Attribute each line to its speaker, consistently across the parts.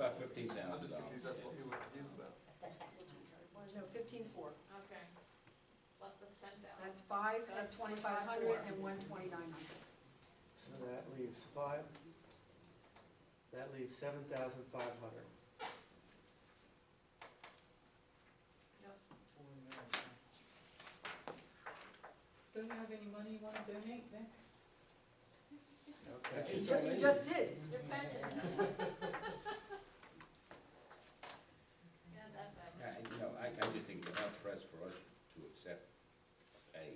Speaker 1: about $15,000.
Speaker 2: I'm just confused, that's what you were confused about.
Speaker 3: No, 15,400.
Speaker 4: Okay. Plus the 10,000.
Speaker 3: That's 5 at 2,500 and 1,2,900.
Speaker 5: So that leaves five, that leaves 7,500.
Speaker 4: Yep.
Speaker 6: Don't you have any money you wanna donate, Nick?
Speaker 5: Okay.
Speaker 3: You just did.
Speaker 4: Your pension. Yeah, that's bad.
Speaker 1: You know, I just think it's hard pressed for us to accept pay.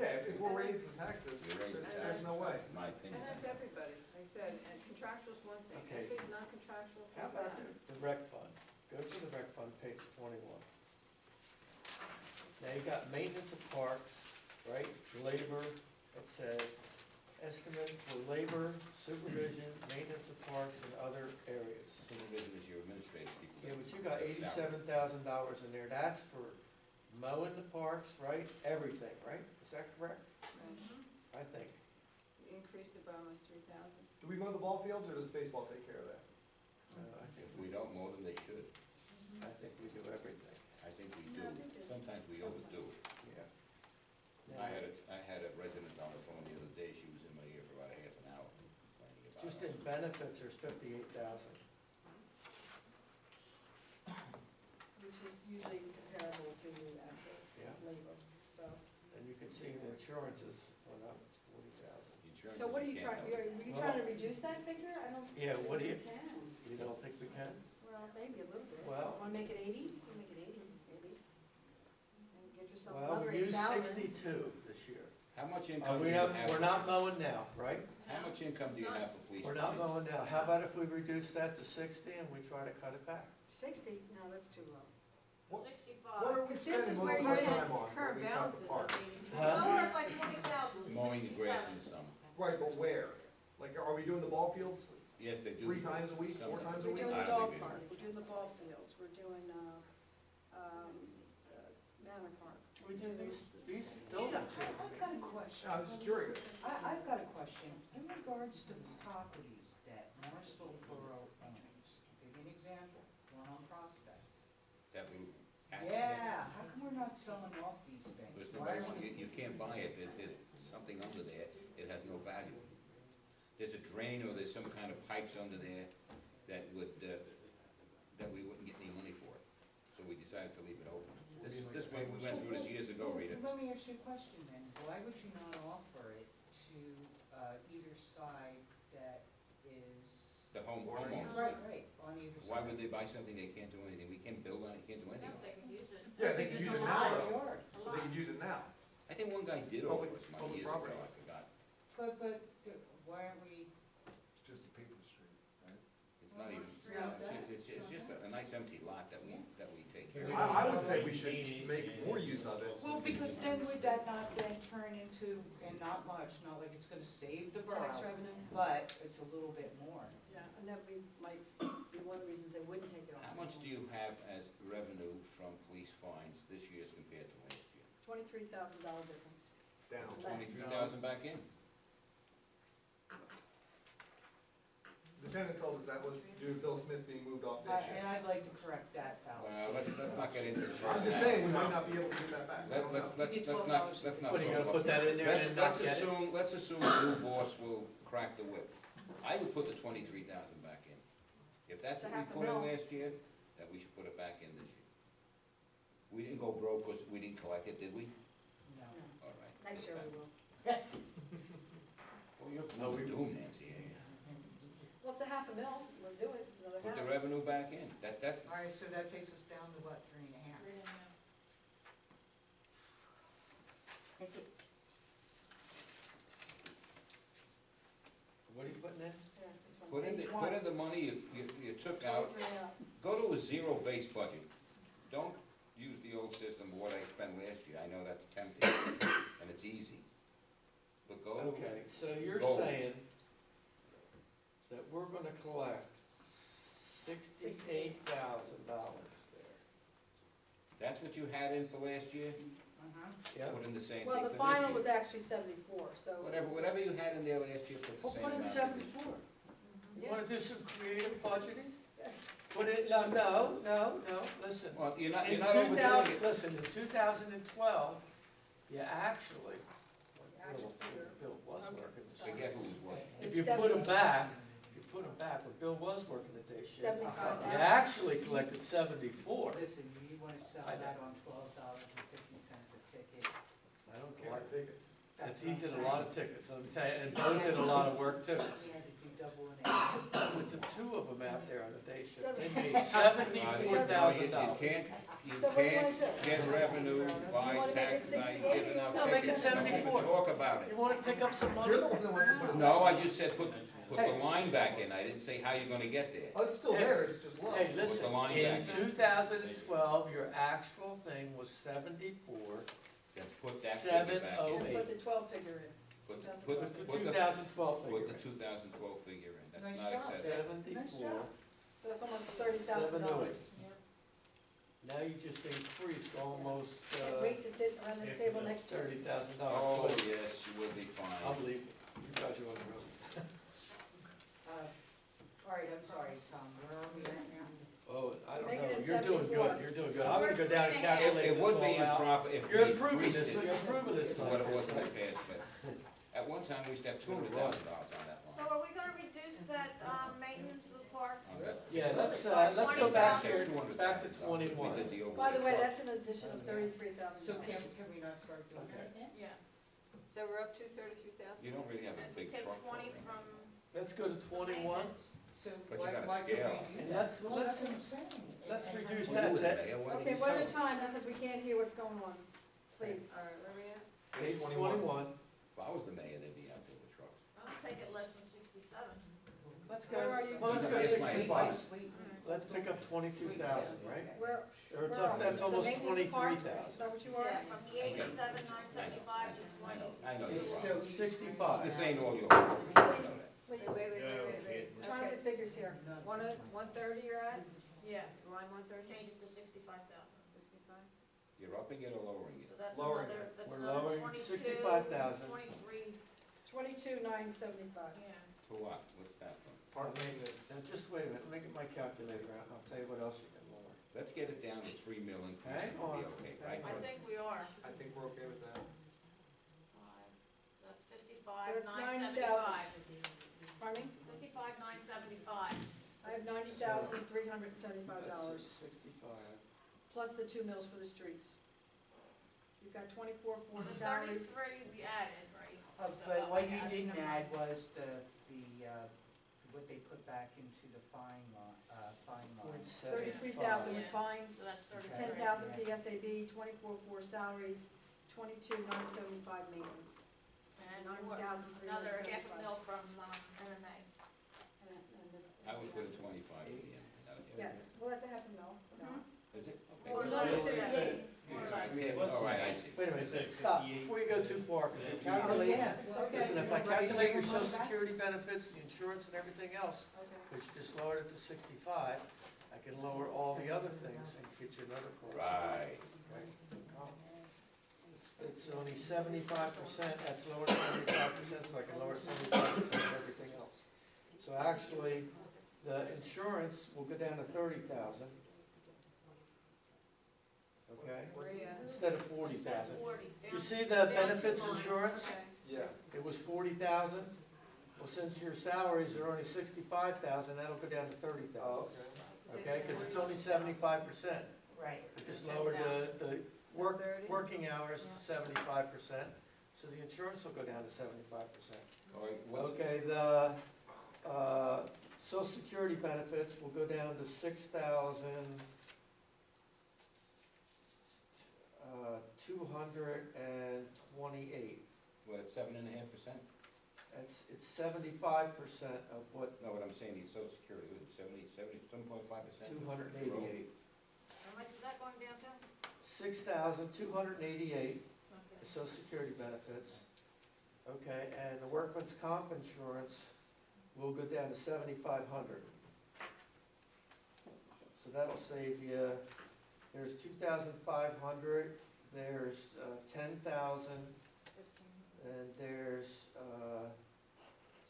Speaker 2: Yeah, if we're raising taxes,
Speaker 1: We raise the
Speaker 2: there's no
Speaker 1: tax,
Speaker 2: way.
Speaker 1: in my opinion.
Speaker 6: And that's everybody, I said, and contractual's one thing,
Speaker 5: Okay.
Speaker 6: if it's not contractual,
Speaker 5: How
Speaker 6: take
Speaker 5: about
Speaker 6: that.
Speaker 5: the rec fund? Go to the rec fund, page 21. Now you got maintenance of parks, right? Labor, it says, estimate for labor, supervision, maintenance of parks and other areas.
Speaker 1: Supervision is your administrative people.
Speaker 5: Yeah, but you got $87,000 in there. That's for mowing the parks, right? Everything, right? Is that correct?
Speaker 6: Mhm.
Speaker 5: I think.
Speaker 6: We increased it by almost 3,000.
Speaker 2: Do we mow the ball fields, or does baseball take care of that?
Speaker 5: I think
Speaker 1: If we don't mow them, they should.
Speaker 5: I think we do everything.
Speaker 1: I think we
Speaker 3: No, I
Speaker 1: do.
Speaker 3: think they-
Speaker 1: Sometimes we overdo it.
Speaker 5: Yeah.
Speaker 1: I had a resident on the phone the other day, she was in my ear for about a half an hour complaining about it.
Speaker 5: Just in benefits, there's 58,000.
Speaker 3: Which is usually comparable to the actual
Speaker 5: Yeah.
Speaker 3: labor, so.
Speaker 5: And you can see the insurances went up, it's 40,000.
Speaker 1: Insurance
Speaker 3: So what are you
Speaker 1: can't
Speaker 3: trying,
Speaker 1: help it.
Speaker 3: are you trying to reduce that figure? I don't.
Speaker 5: Yeah, what do you-
Speaker 3: think we can.
Speaker 5: You don't think we can?
Speaker 3: Well, maybe a little bit.
Speaker 5: Well-
Speaker 3: Want to make it 80? We'll make it 80, maybe. And get yourself
Speaker 5: Well,
Speaker 3: another
Speaker 5: we used
Speaker 3: 8,000.
Speaker 5: 62 this year.
Speaker 1: How much income do
Speaker 5: We're
Speaker 1: you
Speaker 5: not,
Speaker 1: have?
Speaker 5: we're not mowing now, right?
Speaker 1: How much income do you have for police?
Speaker 5: We're not
Speaker 1: department?
Speaker 5: mowing now. How about if we reduce that to 60 and we try to cut it back?
Speaker 3: 60? No, that's too low.
Speaker 2: What
Speaker 4: 65.
Speaker 2: are we
Speaker 3: Because this
Speaker 2: spending
Speaker 3: is
Speaker 2: most
Speaker 3: where
Speaker 2: of
Speaker 3: you're
Speaker 2: our
Speaker 3: at
Speaker 2: time on when
Speaker 6: Current
Speaker 2: we cut
Speaker 6: balance
Speaker 2: the
Speaker 6: is
Speaker 2: parks?
Speaker 6: at 83.
Speaker 5: Huh?
Speaker 4: Lower it by 20,000.
Speaker 1: Mowing the grass in
Speaker 4: 67.
Speaker 1: the summer.
Speaker 2: Right, but where? Like, are we doing the ball fields
Speaker 1: Yes, they do.
Speaker 2: 3 times a week, 4
Speaker 1: Sometimes.
Speaker 2: times a
Speaker 3: We're
Speaker 2: week?
Speaker 3: doing
Speaker 1: I
Speaker 3: the
Speaker 1: don't
Speaker 3: golf
Speaker 1: think they
Speaker 3: park,
Speaker 1: do.
Speaker 3: we're doing the ball fields, we're doing, Manor Park.
Speaker 5: We do these
Speaker 7: Yeah,
Speaker 5: buildings.
Speaker 7: I've got a question.
Speaker 2: I'm just curious.
Speaker 7: I've got a question. In regards to properties that Morrisville Borough owns, I'll give you an example, one on Prospect.
Speaker 1: That little.
Speaker 7: Yeah, how come we're not selling off these things?
Speaker 1: There's
Speaker 7: Why
Speaker 1: no,
Speaker 7: are we-
Speaker 1: you can't buy it, there's something under there, it has no value. There's a drain or there's some kind of pipes under there that would, that we wouldn't get any money for. So we decided to leave it open. This way, we went through this years ago, Rita.
Speaker 7: Let me ask you a question then. Why would you not offer it to either side that is?
Speaker 1: The homeowners.
Speaker 7: Right, on either side.
Speaker 1: Why would they buy something they can't do anything? We can't build on it, can't do anything
Speaker 4: No,
Speaker 1: on
Speaker 4: they
Speaker 1: it.
Speaker 4: can use it.
Speaker 2: Yeah, they can use it now,
Speaker 7: Side
Speaker 2: though.
Speaker 7: yard.
Speaker 4: A
Speaker 2: They
Speaker 4: lot.
Speaker 2: can use it now.
Speaker 1: I think one guy did
Speaker 2: Public-
Speaker 1: offer us money
Speaker 2: public
Speaker 1: years ago,
Speaker 2: property.
Speaker 1: I forgot.
Speaker 7: But why aren't we?
Speaker 2: It's just a paper street, right?
Speaker 1: It's not even,
Speaker 7: Yeah.
Speaker 1: it's just a nice empty lot that we take care of.
Speaker 2: I would say we should make more use of it.
Speaker 7: Well, because then would that not then turn into, and not much, not like it's gonna save the
Speaker 3: Tax
Speaker 7: borough,
Speaker 3: revenue?
Speaker 7: but it's a little bit more.
Speaker 3: Yeah, and that might be one of the reasons they wouldn't take it off.
Speaker 1: How much do you have as revenue from police fines this year as compared to last year?
Speaker 3: $23,000 difference.
Speaker 2: Down.
Speaker 3: Less.
Speaker 1: 23,000 back in.
Speaker 2: Lieutenant told us that was due to Bill Smith being moved off this
Speaker 7: And
Speaker 2: year.
Speaker 7: I'd like to correct that
Speaker 1: Well,
Speaker 7: fallacy.
Speaker 1: let's not get into the
Speaker 2: I'm just
Speaker 1: personality.
Speaker 2: saying, we might not be able to get that back. I don't know.
Speaker 1: Let's not.
Speaker 7: $12.
Speaker 5: What, are you gonna put that in there and not get it?
Speaker 1: Let's assume the new boss will crack the whip. I would put the 23,000 back in. If that's
Speaker 3: It's a
Speaker 1: what we
Speaker 3: half a
Speaker 1: put in
Speaker 3: mil.
Speaker 1: last year, then we should put it back in this year. We didn't go broke because we didn't collect it, did we?
Speaker 7: No.
Speaker 1: All right.
Speaker 3: Next year we will.
Speaker 1: Well, you're gloom and doom, Nancy. eh?
Speaker 3: Well, it's a half a mil, we'll do it, it's another
Speaker 1: Put the
Speaker 3: half.
Speaker 1: revenue back in. That's,
Speaker 7: All right, so that takes us down to what, 3.5?
Speaker 4: 3.5.
Speaker 5: What are you putting in?
Speaker 3: Yeah, this one.
Speaker 1: put in the,
Speaker 3: Page
Speaker 1: put
Speaker 3: one.
Speaker 1: in the money you took out.
Speaker 3: 23 out.
Speaker 1: Go to a zero-based budget. Don't use the old system of what I spent last year. I know that's tempting, and it's easy. But go.
Speaker 5: Okay, so you're
Speaker 1: Goals.
Speaker 5: saying that we're gonna collect $68,000 there.
Speaker 1: That's what you had in for last year?
Speaker 7: Uh-huh.
Speaker 1: Put in the same thing
Speaker 3: Well,
Speaker 1: for
Speaker 3: the
Speaker 1: this
Speaker 3: final
Speaker 1: year.
Speaker 3: was actually 74, so.
Speaker 1: Whatever you had in there last year, put the
Speaker 5: Well,
Speaker 1: same
Speaker 5: put in
Speaker 1: amount.
Speaker 5: 74. You wanna do some creative budgeting? Put it, no, listen.
Speaker 1: Well, you're not
Speaker 5: In
Speaker 1: overdoing
Speaker 5: 2000,
Speaker 1: it.
Speaker 5: listen, in 2012, you actually, Bill was working the
Speaker 1: Forget
Speaker 5: shift.
Speaker 1: who was what.
Speaker 5: If you put them back, when Bill was working the day shift,
Speaker 4: 75,000.
Speaker 5: you actually collected 74.
Speaker 7: Listen, you wanna sell
Speaker 5: I know.
Speaker 7: that on $12.50 a ticket.
Speaker 5: I don't
Speaker 2: A
Speaker 5: care.
Speaker 2: lot of tickets.
Speaker 5: He did a lot of tickets, let me tell you, and Bill did a lot of work too.
Speaker 7: He had to do double and a
Speaker 5: With the two of them out there on the day shift, they
Speaker 4: Doesn't-
Speaker 5: made
Speaker 1: You
Speaker 5: $74,000.
Speaker 1: can't, you
Speaker 4: So what do you
Speaker 1: can't
Speaker 4: wanna do?
Speaker 1: get revenue by
Speaker 4: You wanna make it
Speaker 1: tax, by
Speaker 4: 68
Speaker 1: giving
Speaker 4: or
Speaker 1: out
Speaker 5: No, make it
Speaker 1: tickets, don't even
Speaker 5: 74.
Speaker 1: talk about
Speaker 5: You
Speaker 1: it.
Speaker 5: wanna pick up some money?
Speaker 2: You're the one that wants to put it.
Speaker 1: No, I just said put the line back in, I didn't say how you're gonna get there.
Speaker 2: Oh, it's still there, it's just low.
Speaker 5: Hey,
Speaker 1: the
Speaker 5: listen,
Speaker 1: line
Speaker 5: in
Speaker 1: back.
Speaker 5: 2012, your actual thing was 74,
Speaker 1: Then put that figure back in.
Speaker 5: 708.
Speaker 4: Put the 12 figure in.
Speaker 1: Put the,
Speaker 5: Put the 2012 figure
Speaker 1: put the
Speaker 5: in.
Speaker 1: 2012 figure in, that's
Speaker 6: Nice
Speaker 1: not
Speaker 6: job.
Speaker 1: excessive.
Speaker 5: 74,
Speaker 4: So it's almost $30,000.
Speaker 5: now you just increased almost,
Speaker 4: Can't wait to sit around this table next year.
Speaker 5: $30,000.
Speaker 1: Oh, yes, you will be
Speaker 5: I'll
Speaker 1: fine.
Speaker 5: believe you. You guys are on the road.
Speaker 7: All right, I'm sorry, Tom, where are we at now?
Speaker 5: Oh, I don't
Speaker 4: Make
Speaker 5: know,
Speaker 4: it at
Speaker 5: you're doing
Speaker 4: 74.
Speaker 5: good, you're doing good. I'm gonna go down and calculate
Speaker 1: It
Speaker 5: this
Speaker 1: would be
Speaker 5: all out.
Speaker 1: improper if we
Speaker 5: You're improving
Speaker 1: increased
Speaker 5: this,
Speaker 1: it
Speaker 5: you're improving this.
Speaker 1: to what it was in the
Speaker 5: Mike.
Speaker 1: past, but at one time, we used to have $200,000 on that
Speaker 4: So
Speaker 1: line.
Speaker 4: are we gonna reduce that, maintenance of the park?
Speaker 1: Oh, that-
Speaker 5: Yeah, let's go back here,
Speaker 1: 200,000.
Speaker 5: back to
Speaker 1: We
Speaker 5: 21.
Speaker 1: did the
Speaker 4: By the way,
Speaker 1: overlay.
Speaker 4: that's an addition of $33,000.
Speaker 7: So can we not start doing
Speaker 5: Okay.
Speaker 7: that?
Speaker 3: Yeah. So we're up to 33,000?
Speaker 1: You don't really have a
Speaker 3: And
Speaker 1: big
Speaker 3: take
Speaker 1: truck
Speaker 3: 20
Speaker 1: program.
Speaker 3: from
Speaker 5: Let's go to 21,
Speaker 7: So
Speaker 1: But you
Speaker 7: why,
Speaker 1: gotta
Speaker 7: why could we
Speaker 1: scale.
Speaker 7: do
Speaker 5: and
Speaker 7: that?
Speaker 5: let's,
Speaker 7: Well,
Speaker 5: let's,
Speaker 7: that's what I'm saying.
Speaker 5: let's
Speaker 7: And-
Speaker 5: reduce
Speaker 1: What do
Speaker 5: that,
Speaker 1: with
Speaker 5: that,
Speaker 1: it, Mayor? What do
Speaker 4: Okay,
Speaker 1: you
Speaker 4: one at
Speaker 1: do?
Speaker 4: a time, because we can't hear what's going on. Please.
Speaker 3: All right, where are we at?
Speaker 5: page 21,
Speaker 1: If I was the mayor, they'd be out there with trucks.
Speaker 3: I'll take it less than 67.
Speaker 5: let's
Speaker 4: Where are you?
Speaker 5: go, well, let's go
Speaker 1: It's my-
Speaker 5: 65.
Speaker 7: Wait,
Speaker 5: Let's pick up 22,000, right?
Speaker 4: Where,
Speaker 5: Or
Speaker 4: where are we?
Speaker 5: that's
Speaker 4: So
Speaker 5: almost
Speaker 4: maintenance parks,
Speaker 5: 23,000.
Speaker 4: Is that what you are?
Speaker 3: Yeah, from the 87,975 to
Speaker 1: I
Speaker 3: 20.
Speaker 1: know, I know
Speaker 5: So
Speaker 1: your problem.
Speaker 5: 65.
Speaker 1: This ain't all your fault. I know
Speaker 4: Please,
Speaker 1: that.
Speaker 4: please.
Speaker 3: Wait.
Speaker 4: Trying to get figures here.
Speaker 3: 130 you're at? Yeah. Line 130? Change it to 65,000. 65?
Speaker 1: You're upping it or lowering
Speaker 3: So
Speaker 1: it?
Speaker 3: that's
Speaker 2: Lowering
Speaker 3: another,
Speaker 2: it.
Speaker 3: that's
Speaker 5: We're
Speaker 3: another
Speaker 5: lowering
Speaker 3: 22,
Speaker 5: 65,000.
Speaker 3: 23,
Speaker 4: 22,975.
Speaker 3: yeah.
Speaker 1: For what? What's that from?
Speaker 2: Park maintenance.
Speaker 5: Now, just wait a minute, let me get my calculator out, and I'll tell you what else you can lower.
Speaker 1: Let's get it down to 3 mil increase
Speaker 5: Hang
Speaker 1: and we'll be
Speaker 5: on.
Speaker 1: okay,
Speaker 5: Hang
Speaker 1: right?
Speaker 3: I think we are.
Speaker 2: I think we're okay with that.
Speaker 3: That's
Speaker 4: So
Speaker 3: 55,
Speaker 4: it's
Speaker 3: 975.
Speaker 4: Pardon me?
Speaker 3: 55, 975.
Speaker 4: I have $90,375,
Speaker 5: 65.
Speaker 4: plus the 2 mills for the streets. You've got 24 for
Speaker 3: The
Speaker 4: the salaries.
Speaker 3: 33 we added, right?
Speaker 7: But what you didn't add was what they put back into the fine line.
Speaker 4: 33,000 with
Speaker 3: Yeah.
Speaker 4: fines,
Speaker 3: So that's 33.
Speaker 4: 10,000 PSAB, 24 for salaries, 22,975 maintenance,
Speaker 3: And
Speaker 4: and
Speaker 3: what- another half a
Speaker 4: 90,375.
Speaker 3: mil from MMA.
Speaker 1: I was putting 25 at the end.
Speaker 4: Yes, well, that's a half a mil. No.
Speaker 1: Is it?
Speaker 4: Or
Speaker 1: Okay.
Speaker 4: another
Speaker 3: Yeah.
Speaker 4: 58.
Speaker 1: Yeah, all right, I see.
Speaker 5: Wait a minute, stop, before you go too far, 'cause you calculate,
Speaker 4: Okay.
Speaker 5: listen, if I calculate your social security benefits, the insurance and everything else,
Speaker 4: Okay.
Speaker 5: because you just lowered it to 65, I can lower all the other things and get you another quote.
Speaker 1: Right.
Speaker 5: Okay. It's only 75%, that's lower than 75%, so I can lower 75% of everything else. So actually, the insurance will go down to 30,000. Okay,
Speaker 3: Where you at?
Speaker 5: instead of 40,000.
Speaker 3: 40.
Speaker 5: You
Speaker 3: Down-
Speaker 5: see the
Speaker 3: down two
Speaker 5: benefits
Speaker 3: lines.
Speaker 5: insurance?
Speaker 3: Okay.
Speaker 2: Yeah.
Speaker 5: It was 40,000. Well, since your salaries are only 65,000, that'll go down to 30,000.
Speaker 2: Oh, okay.
Speaker 5: Okay, because it's only 75%.
Speaker 7: Right.
Speaker 5: We just lowered the working hours to 75%, so the insurance will go down to 75%.
Speaker 1: All right, what's,
Speaker 5: Okay, the, social security benefits will go down to 6,228.
Speaker 1: what, at 7.5%?
Speaker 5: It's 75% of what,
Speaker 1: No, what I'm saying, the social security, was it 7.5%?
Speaker 5: 288.
Speaker 3: How much is that going down to?
Speaker 5: 6,288,
Speaker 3: Okay.
Speaker 5: social security benefits. Okay, and the workman's comp insurance will go down to 7,500. So that'll save you, there's 2,500, there's 10,000,
Speaker 3: 15.
Speaker 5: and there's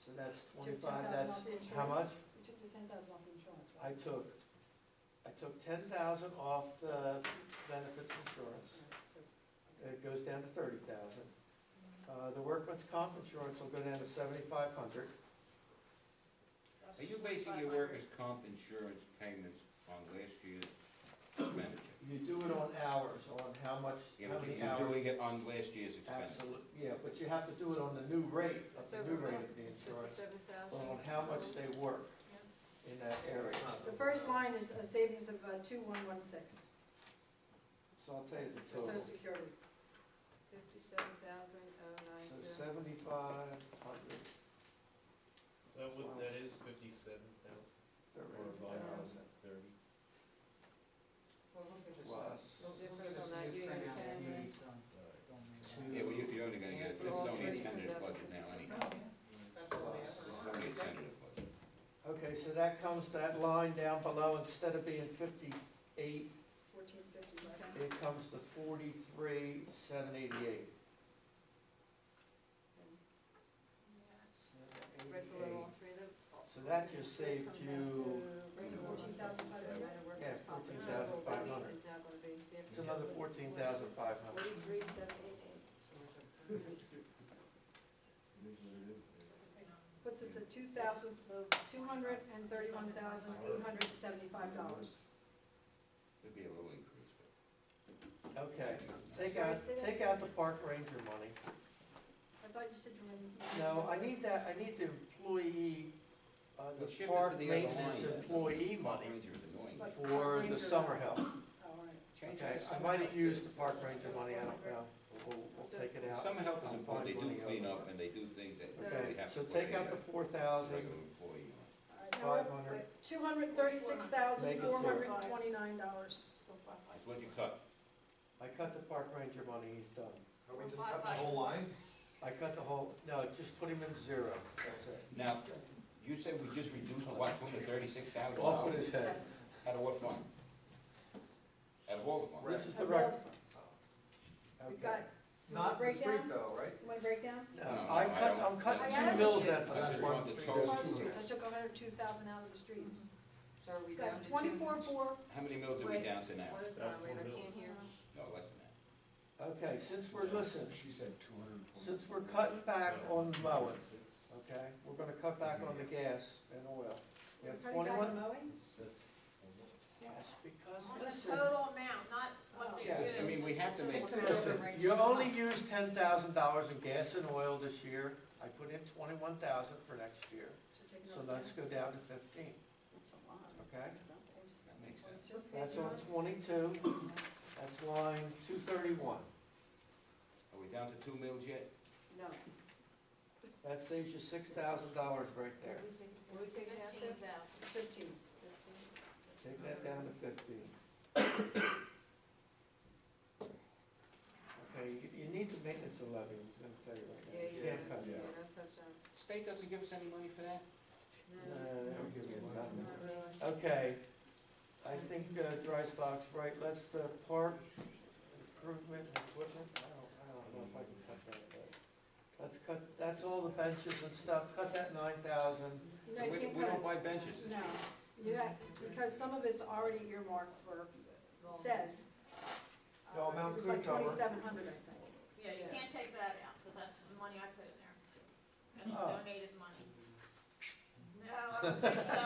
Speaker 5: So that's
Speaker 4: You took
Speaker 5: 25,
Speaker 4: 10,000
Speaker 5: that's,
Speaker 4: off the
Speaker 5: how much?
Speaker 4: insurance. You took the 10,000 off the insurance,
Speaker 5: I
Speaker 4: right?
Speaker 5: took 10,000 off the benefits insurance.
Speaker 4: So it's-
Speaker 5: It goes down to 30,000. The workman's comp insurance will go down to 7,500.
Speaker 1: Are you basing your workers' comp insurance payments on last year's expenditure?
Speaker 5: You do it on hours, on how much,
Speaker 1: Yeah,
Speaker 5: how
Speaker 1: but
Speaker 5: many
Speaker 1: you're
Speaker 5: hours.
Speaker 1: doing it on last year's expenditure.
Speaker 5: Absolutely, yeah, but you have to do it on the new rate, of the new rate of the
Speaker 3: It's
Speaker 5: insurance,
Speaker 3: 57,000.
Speaker 5: on how much they work in that area.
Speaker 4: The first line is a savings of 2116,
Speaker 5: So I'll tell you the
Speaker 4: Social
Speaker 5: total.
Speaker 4: Security.
Speaker 3: 57,092.
Speaker 5: So 7,500,
Speaker 2: So what, that is 57,000 or
Speaker 5: 30,000
Speaker 2: 30.
Speaker 7: Well, look at this.
Speaker 5: plus.
Speaker 3: No difference on that, you
Speaker 7: Print
Speaker 3: got
Speaker 7: out
Speaker 3: 10.
Speaker 7: these, don't make
Speaker 5: Two.
Speaker 1: Yeah, well, you're only gonna get, this is
Speaker 3: All
Speaker 1: only a
Speaker 3: three
Speaker 1: tentative
Speaker 3: comes up
Speaker 1: budget
Speaker 3: to
Speaker 1: now
Speaker 3: 57.
Speaker 1: anyhow.
Speaker 7: That's what we have.
Speaker 1: This is only a tentative budget.
Speaker 5: Okay, so that comes, that line down below, instead of being 58,
Speaker 4: 1450, right?
Speaker 5: it comes to 43,788.
Speaker 3: Right below all three of them.
Speaker 5: So that just saved you,
Speaker 4: 14,500.
Speaker 5: Yeah, 14,500.
Speaker 3: Is now gonna be, see,
Speaker 5: it's another 14,500.
Speaker 3: 43,788.
Speaker 4: Puts us at $231,875.
Speaker 1: It'd be a little increase, but.
Speaker 5: Okay, take
Speaker 3: Sorry,
Speaker 5: out,
Speaker 3: say that
Speaker 5: take
Speaker 3: again?
Speaker 5: out the park ranger money.
Speaker 4: I thought you said you were going to.
Speaker 5: No, I need that, I need the employee,
Speaker 1: Well,
Speaker 5: the
Speaker 1: shift it to
Speaker 5: park
Speaker 1: the other line
Speaker 5: maintenance
Speaker 1: then.
Speaker 5: employee
Speaker 1: Park
Speaker 5: money
Speaker 1: ranger is annoying.
Speaker 4: Like
Speaker 5: for
Speaker 4: park
Speaker 5: the
Speaker 4: ranger.
Speaker 5: summer help.
Speaker 4: Oh, all right.
Speaker 1: Change it
Speaker 5: Okay,
Speaker 1: to
Speaker 5: I
Speaker 1: summer
Speaker 5: might have
Speaker 1: help.
Speaker 5: used the park ranger money, I don't know. We'll take it out.
Speaker 1: Summer help is
Speaker 5: I'll
Speaker 1: important, they
Speaker 5: find
Speaker 1: do
Speaker 5: money
Speaker 1: clean
Speaker 5: over
Speaker 1: up
Speaker 5: it.
Speaker 1: and they do things that we
Speaker 5: Okay,
Speaker 1: have to
Speaker 5: so
Speaker 1: put
Speaker 5: take
Speaker 1: a
Speaker 5: out the 4,000,
Speaker 1: regular employee on.
Speaker 4: All right, now
Speaker 5: 500.
Speaker 4: we're at $236,429.
Speaker 1: That's what you cut.
Speaker 5: I cut the park ranger money, he's done.
Speaker 2: Are we just cutting the whole line?
Speaker 5: I cut the whole, no, just put him in zero, that's it.
Speaker 1: Now, you said we just reduced, what, $236,000?
Speaker 5: Off with his head.
Speaker 4: Yes.
Speaker 1: Out of what fund? Out of all the funds?
Speaker 5: This is the
Speaker 4: Of
Speaker 5: rec,
Speaker 4: all the funds. We've
Speaker 5: okay.
Speaker 4: got, you want
Speaker 2: Not
Speaker 4: a
Speaker 2: the street
Speaker 4: breakdown?
Speaker 2: though, right?
Speaker 4: You want a breakdown?
Speaker 5: No,
Speaker 1: No,
Speaker 5: I'm
Speaker 1: I
Speaker 5: cutting,
Speaker 1: don't-
Speaker 5: I'm cutting
Speaker 4: I
Speaker 5: 2
Speaker 4: added
Speaker 5: mills
Speaker 4: the
Speaker 5: out
Speaker 1: I
Speaker 5: of
Speaker 1: just
Speaker 5: the
Speaker 1: want the
Speaker 5: street.
Speaker 1: total.
Speaker 4: Park streets, I took 102,000 out of the streets.
Speaker 7: So are we
Speaker 4: Got
Speaker 7: down to
Speaker 4: 24,400.
Speaker 1: How many mills are we
Speaker 3: Wait.
Speaker 1: down to now?
Speaker 3: What is that, wait, I can't hear.
Speaker 1: No, less than that.
Speaker 5: Okay, since we're, listen,
Speaker 2: She said 220.
Speaker 5: since we're cutting back on mowing, okay, we're gonna cut back on the gas and oil. We have
Speaker 4: Cutting back on
Speaker 5: 21,
Speaker 4: mowing?
Speaker 5: yes, because
Speaker 3: On the
Speaker 5: listen,
Speaker 3: total amount, not what they
Speaker 5: Yes.
Speaker 3: do.
Speaker 1: I mean, we have to make,
Speaker 4: Just a
Speaker 5: listen,
Speaker 4: minute.
Speaker 5: you only used $10,000 in gas and oil this year. I put in 21,000 for next year,
Speaker 4: take it
Speaker 5: so
Speaker 4: off
Speaker 5: let's
Speaker 4: there.
Speaker 5: go down to 15,
Speaker 4: That's a lot.
Speaker 5: okay?
Speaker 1: that makes sense.
Speaker 5: That's on 22, that's line 231.
Speaker 1: Are we down to 2 mills yet?
Speaker 3: No.
Speaker 5: That saves you $6,000 right there.
Speaker 3: What are we taking out to?
Speaker 4: 15.
Speaker 5: Take that down to 15. Okay, you need the maintenance of levy, I'm gonna tell you right now.
Speaker 3: Yeah,
Speaker 5: You
Speaker 3: yeah,
Speaker 5: can't cut
Speaker 3: yeah,
Speaker 5: that.
Speaker 3: no touch on.
Speaker 1: State doesn't give us any money for that?
Speaker 5: No, they don't give you nothing.
Speaker 3: Not really.
Speaker 5: Okay, I think dry box, right, let's the park improvement and equipment, I don't know if I can cut that, but let's cut, that's all the benches and stuff, cut that 9,000.
Speaker 4: No, you
Speaker 1: We
Speaker 4: can't
Speaker 1: we
Speaker 4: cut
Speaker 1: don't
Speaker 4: it.
Speaker 1: buy benches this
Speaker 4: No,
Speaker 1: year.
Speaker 4: you have, because some of it's already earmarked for, says.
Speaker 2: No amount
Speaker 4: It was
Speaker 2: could
Speaker 4: like
Speaker 2: cover.
Speaker 4: 2,700, I think.
Speaker 3: Yeah, you can't take that out, because that's the money I put in there. That's
Speaker 5: Oh.
Speaker 3: donated money. No, I don't think so.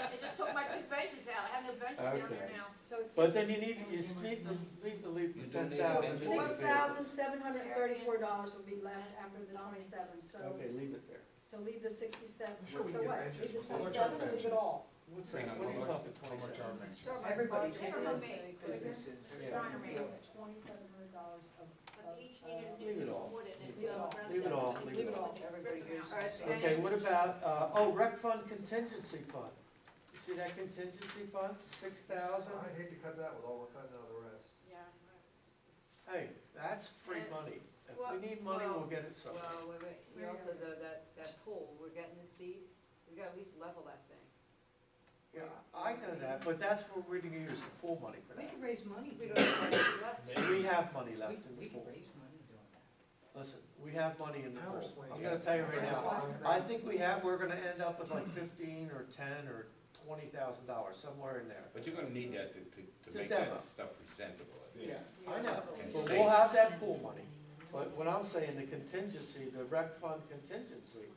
Speaker 3: They just took my 2 benches out, I have no benches down there
Speaker 5: Okay.
Speaker 3: now.
Speaker 4: So it's
Speaker 5: But then you need to leave leave
Speaker 1: You
Speaker 5: the
Speaker 1: don't need
Speaker 5: 10,000.
Speaker 1: the
Speaker 5: for the vehicles.
Speaker 4: $6,734 would be left after the 27, so,
Speaker 5: Okay, leave it there.
Speaker 4: so leave the 67,
Speaker 2: Sure, we
Speaker 4: so
Speaker 2: can get
Speaker 4: what?
Speaker 2: benches.
Speaker 4: Leave the
Speaker 2: How much
Speaker 4: 27,
Speaker 2: are
Speaker 4: leave it
Speaker 2: benches?
Speaker 4: all.
Speaker 5: What's that, what are you talking, 27?
Speaker 7: Everybody
Speaker 3: It's
Speaker 7: says
Speaker 3: for
Speaker 7: this,
Speaker 3: me.
Speaker 7: businesses.
Speaker 5: Yeah.
Speaker 3: Trying to make it.
Speaker 4: $2,700 of,
Speaker 3: But each needed a
Speaker 5: Leave it
Speaker 3: new
Speaker 5: all.
Speaker 3: wood in it,
Speaker 4: Leave it
Speaker 3: so
Speaker 4: all.
Speaker 3: rather
Speaker 5: Leave it
Speaker 3: than
Speaker 5: all.
Speaker 3: putting
Speaker 5: Leave it
Speaker 3: wood
Speaker 7: all.
Speaker 3: in,
Speaker 7: Everybody
Speaker 3: rip them
Speaker 7: hears
Speaker 3: out.
Speaker 7: the same.
Speaker 5: Okay, what about, rec fund contingency fund? You see that contingency fund, 6,000?
Speaker 2: I hate to cut that with all we're cutting out of the rest.
Speaker 3: Yeah.
Speaker 5: Hey, that's free
Speaker 3: And-
Speaker 5: money. If
Speaker 3: Well-
Speaker 5: we need money,
Speaker 3: well-
Speaker 5: we'll get it somewhere.
Speaker 3: Well, we also, that pool, we're getting this deed, we gotta at least level that thing.
Speaker 5: Yeah, I know that, but that's where we're gonna use the pool money for
Speaker 7: We
Speaker 5: that.
Speaker 7: can raise money
Speaker 3: We
Speaker 7: doing
Speaker 3: don't have any left.
Speaker 5: We have money left in
Speaker 7: We
Speaker 5: the
Speaker 7: can
Speaker 5: pool.
Speaker 7: raise money doing that.
Speaker 5: listen, we have money in the
Speaker 2: Now we're
Speaker 5: pool.
Speaker 2: swinging.
Speaker 5: I'm gonna tell you right now,
Speaker 2: Transfer.
Speaker 5: I think we're gonna end up with like 15 or 10 or $20,000, somewhere in there.
Speaker 1: But you're gonna need that to
Speaker 5: To
Speaker 1: make
Speaker 5: demo.
Speaker 1: that stuff presentable.
Speaker 5: Yeah, I know,
Speaker 1: And
Speaker 5: but
Speaker 1: safe.
Speaker 5: we'll have that pool money. But what I'm saying, the contingency, the rec fund contingency,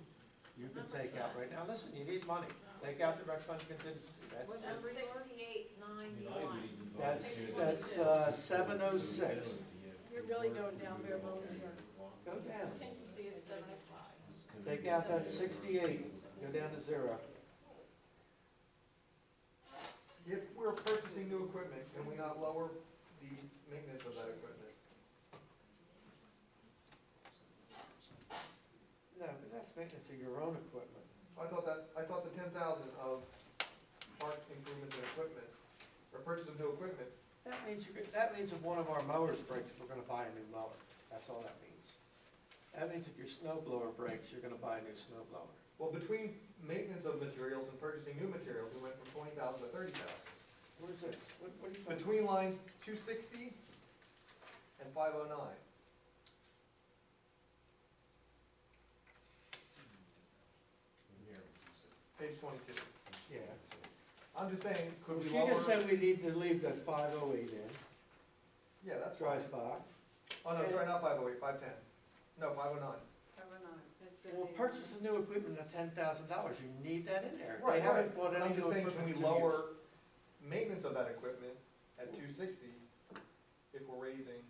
Speaker 5: you can take out right now. Listen, you need money, take out the rec fund contingency.
Speaker 3: That's
Speaker 5: That's,
Speaker 3: 68,991.
Speaker 5: that's 706.
Speaker 4: You're really going down bare bones here.
Speaker 5: Go down.
Speaker 3: Contingency is 75.
Speaker 5: Take out that 68, go down to 0.
Speaker 2: If we're purchasing new equipment, can we not lower the maintenance of that equipment?
Speaker 5: No, but that's maintenance of your own equipment.
Speaker 2: I thought the 10,000 of park improvements and equipment, or purchase of new equipment,
Speaker 5: That means if one of our mowers breaks, we're gonna buy a new mower. That's all that means. That means if your snow blower breaks, you're gonna buy a new snow blower.
Speaker 2: well, between maintenance of materials and purchasing new materials, we went from 20,000 to 30,000.
Speaker 5: Where's this? What are you talking about?
Speaker 2: Between lines 260 and 509. Page 22.
Speaker 5: Yeah.
Speaker 2: I'm just saying, could we
Speaker 5: She
Speaker 2: lower?
Speaker 5: just said we need to leave that 508 in,
Speaker 2: Yeah, that's
Speaker 5: dry
Speaker 2: right.
Speaker 5: spot.
Speaker 2: Oh, no, sorry, not 508, 510. No, 509.
Speaker 5: Well, purchase of new equipment at $10,000, you need that in there. They
Speaker 2: Right,
Speaker 5: haven't
Speaker 2: right.
Speaker 5: bought
Speaker 2: But
Speaker 5: any
Speaker 2: I'm
Speaker 5: new
Speaker 2: just saying, can
Speaker 5: equipment
Speaker 2: we
Speaker 5: in 2 years.
Speaker 2: lower maintenance of that equipment at 260 if we're raising?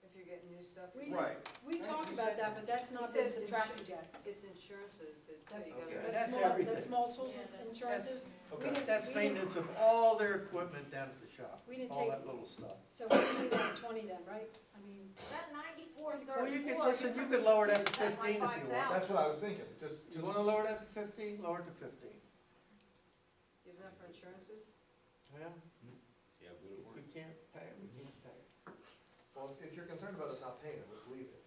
Speaker 8: If you're getting new stuff.
Speaker 4: We-
Speaker 2: Right.
Speaker 4: We talked about that, but that's not
Speaker 8: He
Speaker 4: been
Speaker 8: says it's
Speaker 4: subtracted yet.
Speaker 8: It's insurances that, so you
Speaker 5: Okay.
Speaker 8: gotta.
Speaker 5: That's
Speaker 4: small-
Speaker 5: everything.
Speaker 4: That's multiples of insurances.
Speaker 2: Okay.
Speaker 5: That's
Speaker 4: we didn't-
Speaker 5: maintenance of all their equipment down at the shop,
Speaker 4: We didn't
Speaker 5: all
Speaker 4: take-
Speaker 5: that little stuff.
Speaker 4: So we can do that at 20 then, right? I mean,
Speaker 3: That 94,34.
Speaker 5: Well, you could, listen, you could lower that to 15 if you want.
Speaker 2: That's what I was thinking, just,
Speaker 5: You wanna lower that to 15, lower it to 15.
Speaker 8: Is that for insurances?
Speaker 5: Yeah,
Speaker 1: See how good it
Speaker 5: if we
Speaker 1: works?
Speaker 5: can't pay it, we can't pay it.
Speaker 2: well, if you're concerned about us not paying it, let's leave it.